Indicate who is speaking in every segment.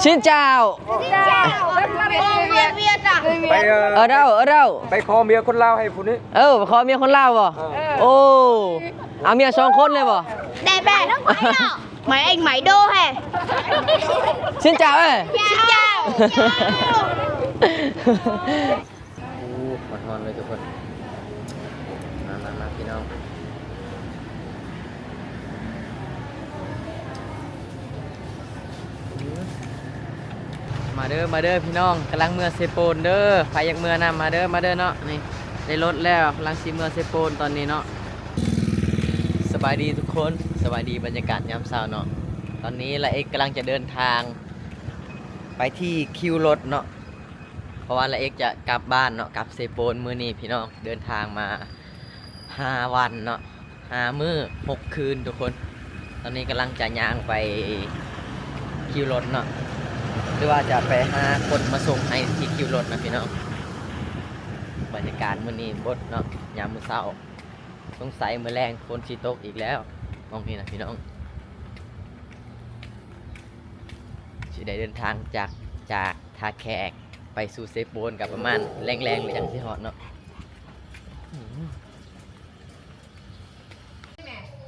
Speaker 1: Xin chào.
Speaker 2: ไป
Speaker 1: Ở đâu? Ở đâu?
Speaker 2: ไปคอเมียคนลาวให้ผู้นี้
Speaker 1: Có miệng con lao vào. Ồ. À miệng son khôn lên vào.
Speaker 3: Đẹp bè nó máy nọ. Mấy anh máy đô hè.
Speaker 1: Xin chào ơi.
Speaker 3: Xin chào.
Speaker 1: หอนเลยทุกคนมาพี่น้องมาเด้อพี่น้องกำลังเมื่อเซโปนเด้อใครอยากเมื่อนำมาเด้อเนาะนี่ได้รถแล้วกำลังซีเมื่อเซโปนตอนนี้เนาะสบายดีทุกคนสบายดีบรรยากาศยามเช้าเนาะตอนนี้ละเอกกำลังจะเดินทางไปที่คิวรถเนาะเพราะว่าละเอกจะกลับบ้านเนาะกลับเซโปนมื้อนี้พี่น้องเดินทางมา5 วันเนาะ5 มื้อ 6 คืนทุกคนตอนนี้กำลังจะย่างไปคิวรถเนาะหรือว่าจะไปหาคนมาส่งให้ที่คิวรถนะพี่น้องบรรยากาศมื้อนี้บดเนาะยามมื้อเช้าสงสัยมื้อแรงฝนสิตกอีกแล้วมองนี่นะพี่น้องสิได้เดินทางจากท่าแขกไปสู่เซโปนกับประมาณแรงๆเลยจังสิฮอดเนาะ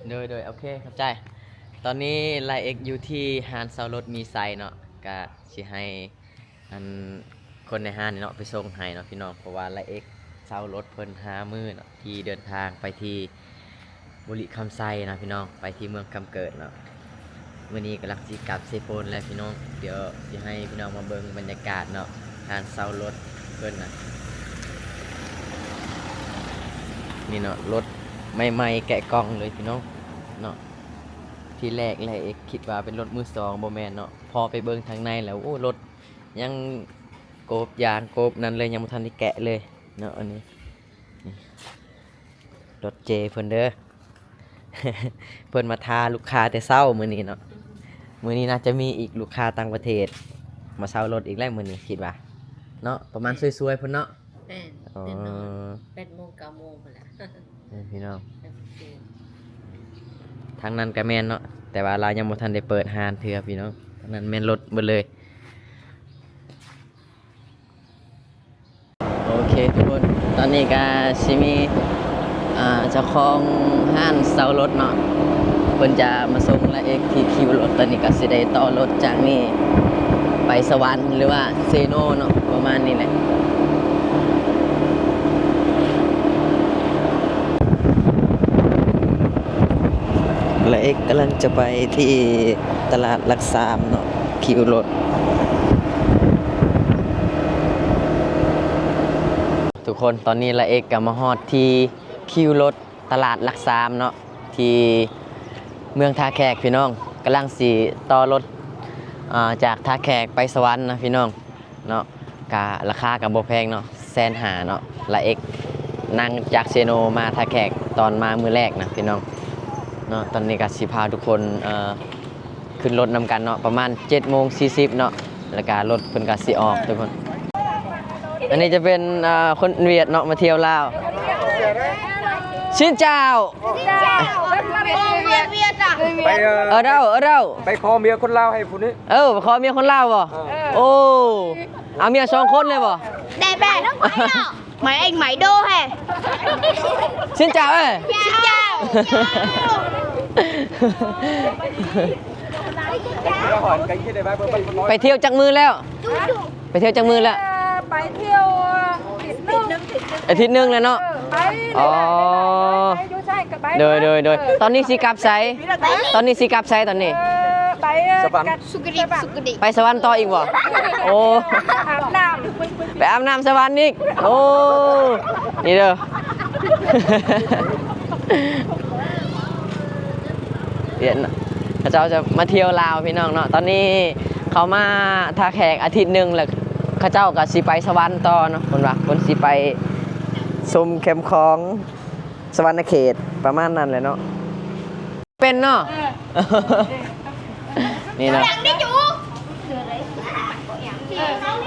Speaker 1: โดยโอเคครับใจตอนนี้ไลเอ็กอยู่ที่ฮานเซารถมีไซเนาะก็สิให้อันคนในห้างนี่เนาะไปส่งให้เนาะพี่น้องเพราะว่าไลเอ็กเซารถเพิ่น5 มื้อเนาะที่เดินทางไปที่บุรีคำไซนะพี่น้องไปที่เมืองคำเกิดเนาะมื้อนี้กำลังสิกลับเซโปนแล้วพี่น้องเดี๋ยวสิให้พี่น้องมาเบิ่งบรรยากาศเนาะฮานเซารถเพิ่นนะนี่เนาะรถใหม่ๆแกะกล่องเลยพี่น้องเนาะที่แรกเลยคิดว่าเป็นรถมือสองโบแมนเนาะพอไปเบิ่งทางในแล้วโอ้รถยังโกบยางโกบนั่นเลยยังไม่ทันได้แกะเลยเนาะอันนี้รถเจเพิ่นเด้อ เพิ่นมาทาลูกค้าแต่เศร้ามื้อนี้เนาะมื้อนี้น่าจะมีอีกลูกค้าต่างประเทศมาเช่ารถอีกแล้วมื้อนี้คิดว่าเนาะประมาณสวยๆเพิ่นเนาะ
Speaker 4: ตื่นนอน8 โมง 9 โมงไปแล้ว
Speaker 1: พี่น้องทางนั้นก็แม่นเนาะแต่ว่าเรายังบ่ทันได้เปิดห้านเทื่อพี่น้องทางนั้นแม่นรถหมดเลยโอเคทุกคนตอนนี้ก็สิมีเจ้าของห้านเซารถเนาะเพิ่นจะมาส่งละเอกที่คิวรถตอนนี้ก็สิได้ต่อรถจากนี่ไปสวรรค์หรือว่าเซโนเนาะประมาณนี้แหละและเอกกำลังจะไปที่ตลาดหลัก3เนาะคิวรถทุกคนตอนนี้ละเอกก็มาฮอดที่คิวรถตลาดหลัก3เนาะที่เมืองท่าแขกพี่น้องกำลังสิต่อรถจากท่าแขกไปสวรรค์นะพี่น้องเนาะกะราคากับบ่แพงเนาะ150,000เนาะละเอกนั่งจากเซโนมาท่าแขกตอนมามื้อแรกนะพี่น้องเนาะตอนนี้ก็สิพาทุกคนขึ้นรถนำกันเนาะประมาณ 7:40 เนาะแล้วก็รถเพิ่นก็สิออกทุกคนอันนี้จะเป็นคนเวียดเนาะมาเที่ยวลาวXin chào.
Speaker 2: ไป
Speaker 1: Ở đâu? Ở đâu?
Speaker 2: ไปคอเมียคนลาวให้ผู้นี้
Speaker 1: Có miệng con lao vào. Ồ. À miệng son khôn lên vào.
Speaker 3: Đẹp bè nó máy nọ. Mấy anh máy đô hè.
Speaker 1: Xin chào ơi.
Speaker 3: Xin chào.
Speaker 1: ไปเที่ยวจักมือแล้วไปเที่ยวจักมือแล้ว
Speaker 5: ไปเที่ยว
Speaker 1: อาทิตย์นึงแล้วเนาะ
Speaker 5: ไป
Speaker 1: อ๋อ
Speaker 5: อยู่ใช่กับไป
Speaker 1: โดยตอนนี้สิกลับไสตอนนี้สิกลับไสตอนนี้
Speaker 5: ไป
Speaker 3: สุกดิสุกดิ
Speaker 1: ไปสวรรค์ต่ออีกบ่โอ้
Speaker 5: อาบน้
Speaker 1: ไปอาบน้ำสวรรค์อีกโอ้นี่เด้อ เดี๋ยวเขาเจ้าจะมาเที่ยวลาวพี่น้องเนาะตอนนี้เขามาท่าแขกอาทิตย์นึงแล้วเขาเจ้าก็สิไปสวรรค์ต่อเนาะคนว่าคนสิไปชมแคมป์ของสวรรค์เขตประมาณนั้นเลยเนาะเป็นเนาะนี่เนาะ
Speaker 3: đi chú.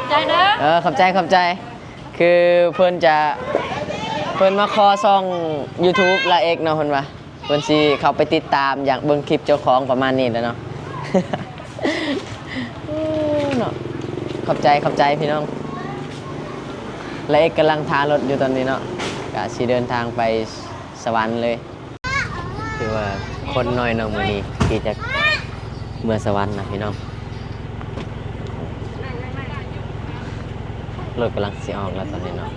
Speaker 5: ใจเด้อ
Speaker 1: ขอบใจคือเพิ่นมาคอซ่อง YouTube ละเอกเนาะเพิ่นว่าเพิ่นสิเข้าไปติดตามอยากเบิ่งคลิปเจ้าของประมาณนี้แหล้วเนาะเนาะ ขอบใจพี่น้องและเอกกำลังทารถอยู่ตอนนี้เนาะกะสิเดินทางไปสวรรค์เลยคือว่าคนน้อยเน้องมื้อนี้ที่จะเมื่อสวรรค์นะพี่น้องรถกำลังสิออกแล้วตอนนี้เนาะ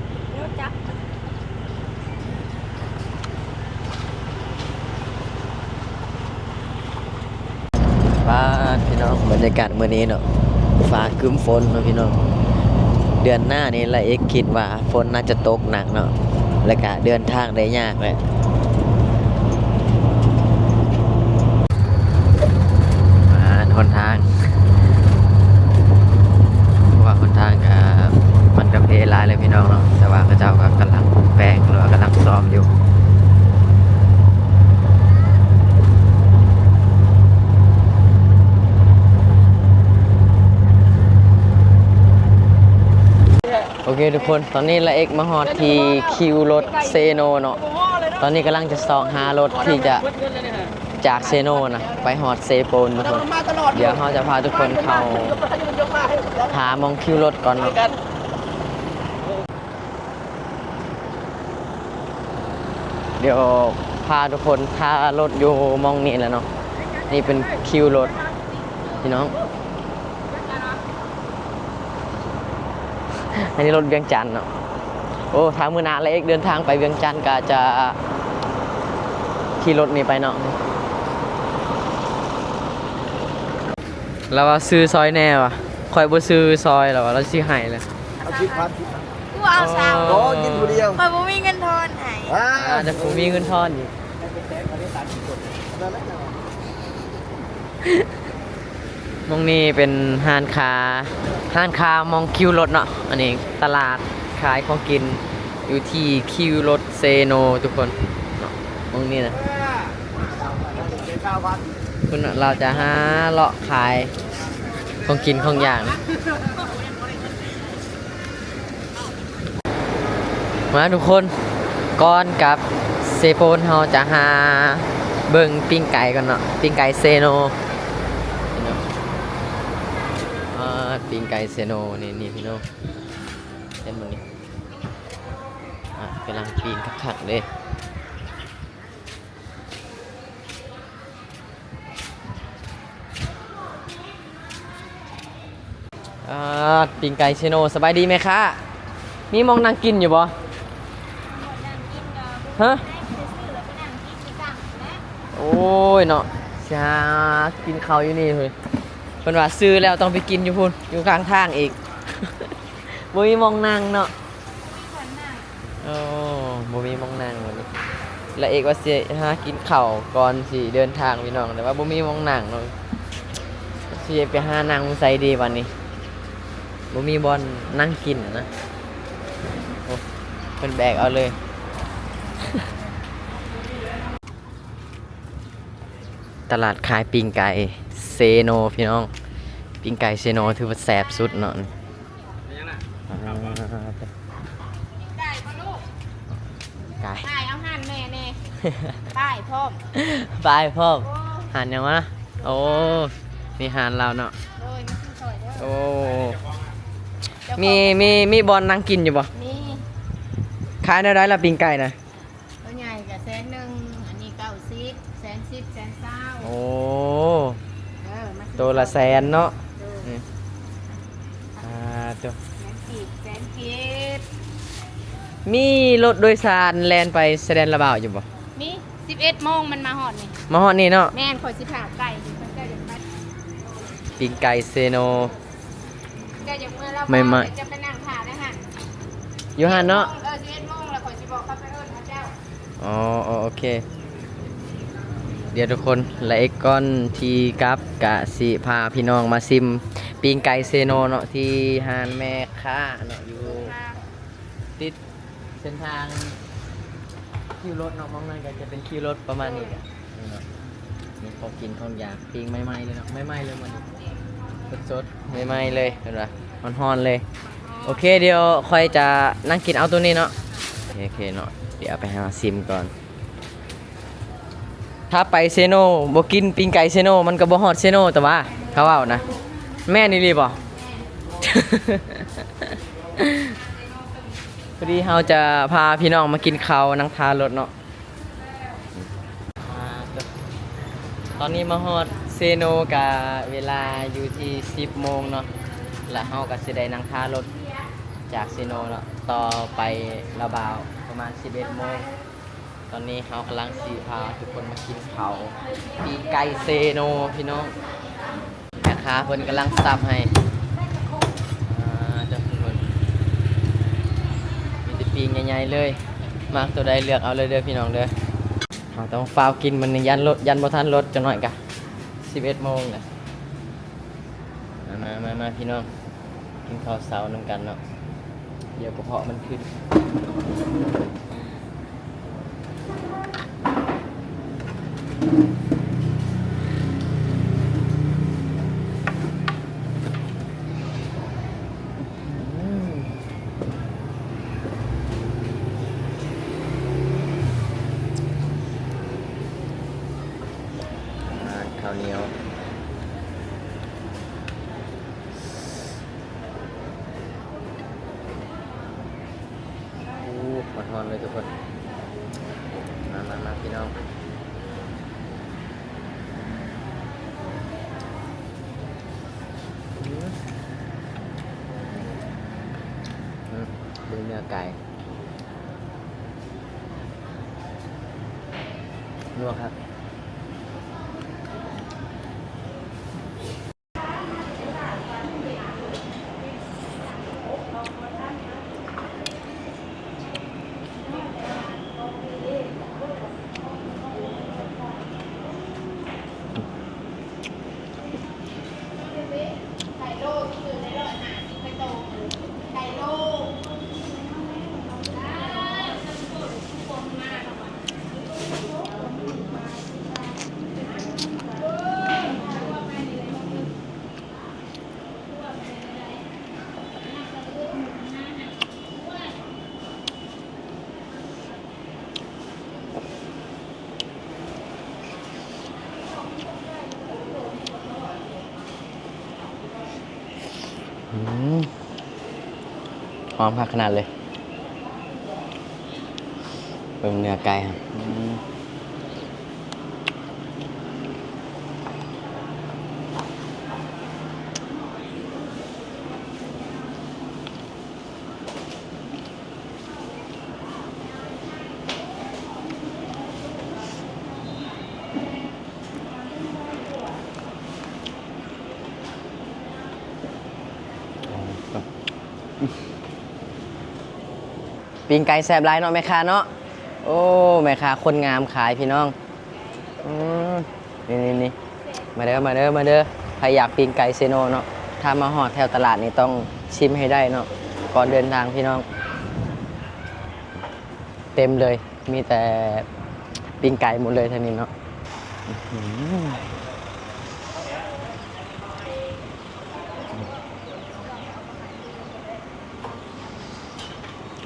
Speaker 1: บ้านพี่น้องบรรยากาศมื้อนี้เนาะฟ้าครึ้มฝนเนาะพี่น้องเดือนหน้านี้ละเอกคิดว่าฝนน่าจะตกหนักเนาะแล้วก็เดินทางได้ยากเลยหนทางว่าหนทางมันกับเพลายเลยพี่น้องเนาะแต่ว่าพระเจ้าก็กำลังแปลงหรือว่ากำลังซ้อมอยู่โอเคทุกคนตอนนี้ละเอกมาฮอดที่คิวรถเซโนเนาะตอนนี้กำลังจะสอบหารถที่จะจากเซโนนะไปฮอดเซโปนทุกคนเดี๋ยวเราจะพาทุกคนเข้าหามองคิวรถก่อนเนาะเดี๋ยวพาทุกคนพารถอยู่มองนี่แหล้วเนาะนี่เป็นคิวรถพี่น้องอันนี้รถเวียงจันทน์เนาะโอ้ทางมือหนาละเอกเดินทางไปเวียงจันทน์ก็จะขี่รถนี่ไปเนาะเราว่าซื้อซอยแน่ว่ะคอยบ่ซื้อซอยหรอเราสิให้เลย
Speaker 3: กูเอาสาว
Speaker 2: โอ้กินคนเดียว
Speaker 3: คอยบ่มีเงินทอนให้
Speaker 1: แต่ผมมีเงินทอนอยู่มองนี่เป็นห้านค้ามองคิวรถเนาะอันนี้ตลาดขายของกินอยู่ที่คิวรถเซโนทุกคนเนาะมองนี่นะคุณเราจะหาเลาะขายของกินของอย่างมาทุกคนก่อนกับเซโปนเราจะหาเบิ่งปิ้งไก่กันเนาะปิ้งไก่เซโนปิ้งไก่เซโนนี่พี่น้องเห็นบ่นี่กำลังปิ้งคักๆเลยปิ้งไก่เซโนสบายดีไหมคะมีมองนั่งกินอยู่บ่ฮะโอ้ยเนาะจะกินข้าวอยู่นี่เฮ้ยเพิ่นว่าซื้อแล้วต้องไปกินอยู่พุ่นอยู่ข้างทางอีก บ่มีมองนั่งเนาะโอ้บ่มีมองนั่งวันนี้แล้วเอกว่าสิหากินข้าวก่อนสิเดินทางพี่น้องแต่ว่าบ่มีมองนั่งเนาะสิไปหานั่งใส่ดีวันนี้บ่มีบอลนั่งกินนะโอ้เพิ่นแบกเอาเลย ตลาดขายปิ้งไก่เซโนพี่น้องปิ้งไก่เซโนถือว่าแซ่บสุดเนาะไก่
Speaker 3: ได้เอาหั่นแม่แน่ป้ายพร้อม
Speaker 1: ไปพ่อหันยังวะโอ้นี่หันเราเนาะ
Speaker 3: โดยมาซื้อซอยเด้อ
Speaker 1: โอ้มีบอลนั่งกินอยู่ป่ะ
Speaker 3: นี่
Speaker 1: ขายได้ละปิ้งไก่นะ
Speaker 3: ตัวใหญ่กับ100,000อันนี้90 110 120
Speaker 1: โอ้
Speaker 3: มาซื้อ
Speaker 1: ตัวละ100,000เนาะ
Speaker 3: เออ
Speaker 1: นี่ตัว
Speaker 3: แสนกีบ
Speaker 1: มีรถโดยสารแลนไปแสดงระบ่าวอยู่ป่ะ
Speaker 3: มี11โมงมันมาหอดนี่
Speaker 1: มาฮอดนี่เนาะ
Speaker 3: แม่นข่อยสิผ่าไก่สิเพิ่นก็จะมา
Speaker 1: ปิ้งไก่เซโน
Speaker 3: ก็จะเมื่อเรา
Speaker 1: ไม่
Speaker 3: บอกจะไปนั่งผ่าได้หั่น
Speaker 1: อยู่หันเนาะ
Speaker 3: 11โมงแล้วข่อยสิบอกเขาไปเอิ้นพระเจ้า
Speaker 1: อ๋อโอเค เดี๋ยวทุกคนและอีกก้อนทีกับกะสิพาพี่น้องมาซิมปิ้งไก่เซโนเนาะที่หานแม่ค้าเนาะอยู่ติดเส้นทางคิวรถเนาะมองนั่นก็จะเป็นคิวรถประมาณนี้กันนี่เนาะมีของกินของอยากปิ้งไม่ไหม้เลยเนาะไม่ไหม้เลยมันสดๆไม่ไหม้เลยเห็นปะฮ้อนๆเลยโอเคเดี๋ยวค่อยจะนั่งกินเอาตัวนี้เนาะโอเคเนาะเดี๋ยวไปหาซิมก่อนถ้าไปเซโนบ่กินปิ้งไก่เซโนมันก็บ่ฮอดเซโนแต่ว่าเขาเอานะแม่นี่รีบบ่ พอดีเราจะพาพี่น้องมากินข้าวนั่งทารถเนาะตอนนี้มาฮอดเซโนกะเวลาอยู่ที่10 โมงเนาะแล้วเราก็สิได้นั่งทารถจากเซโนเนาะต่อไปละบ่าวประมาณ11 โมงตอนนี้เรากำลังสิพาทุกคนมากินข้าวปีกไก่เซโนพี่น้องแม่ค้าเพิ่นกำลังสับให้ทุกคนมีแต่ปีงใหญ่ๆเลยมากตัวใดเลือกเอาเลยเด้อพี่น้องเด้อเราต้องฟ้าวกินมันยันรถยันบ่ทันรถจังหน่อยกะ11 โมงน่ะมาพี่น้องกินข้าวเช้านำกันเนาะเดี๋ยวกระเพาะมันขึ้นข้าวเหนียวมาทอนเลยทุกคนมาพี่น้องดูเนื้อไก่นัวครับหอมขนาดเลยเป็นเนื้อไก่ครับปิ้งไก่แซ่บหลายเนาะแม่ค้าเนาะโอ้แม่ค้าคนงามขายพี่น้องนี่มาเด้อใครอยากปิ้งไก่เซโนเนาะถ้ามาฮอดแถวตลาดนี่ต้องชิมให้ได้เนาะก่อนเดินทางพี่น้องเต็มเลยมีแต่ปิ้งไก่หมดเลยท่านี้เนาะ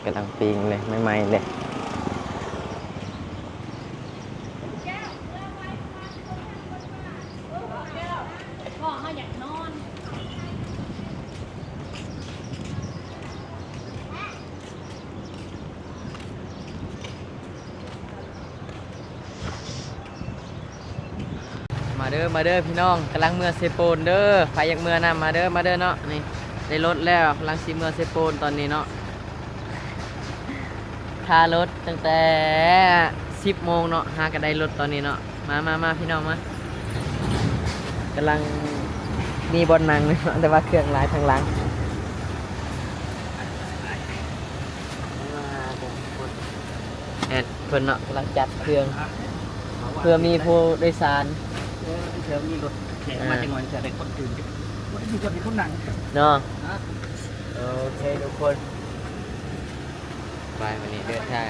Speaker 1: กำลังปิ้งเลยใหม่ๆเลยมาเด้อพี่น้องกำลังเมื่อเซโปนเด้อใครอยากเมื่อนำมาเด้อเนาะนี่ได้รถแล้วกำลังสิเมื่อเซโปนตอนนี้เนาะค่ารถตั้งแต่10 โมงเนาะหาก็ได้รถตอนนี้เนาะมาพี่น้องมากำลังมีบนนั่งเนาะแต่ว่าเครื่องหลายทางหลังเพิ่นเนาะกำลังจัดเครื่องเพื่อมีผู้โดยสาร
Speaker 2: เธอมีรถแข่งมาจังหวะจะได้คนอื่นมีคนมีคนหนัง
Speaker 1: เนาะโอเคทุกคนไปวันนี้เดินทาง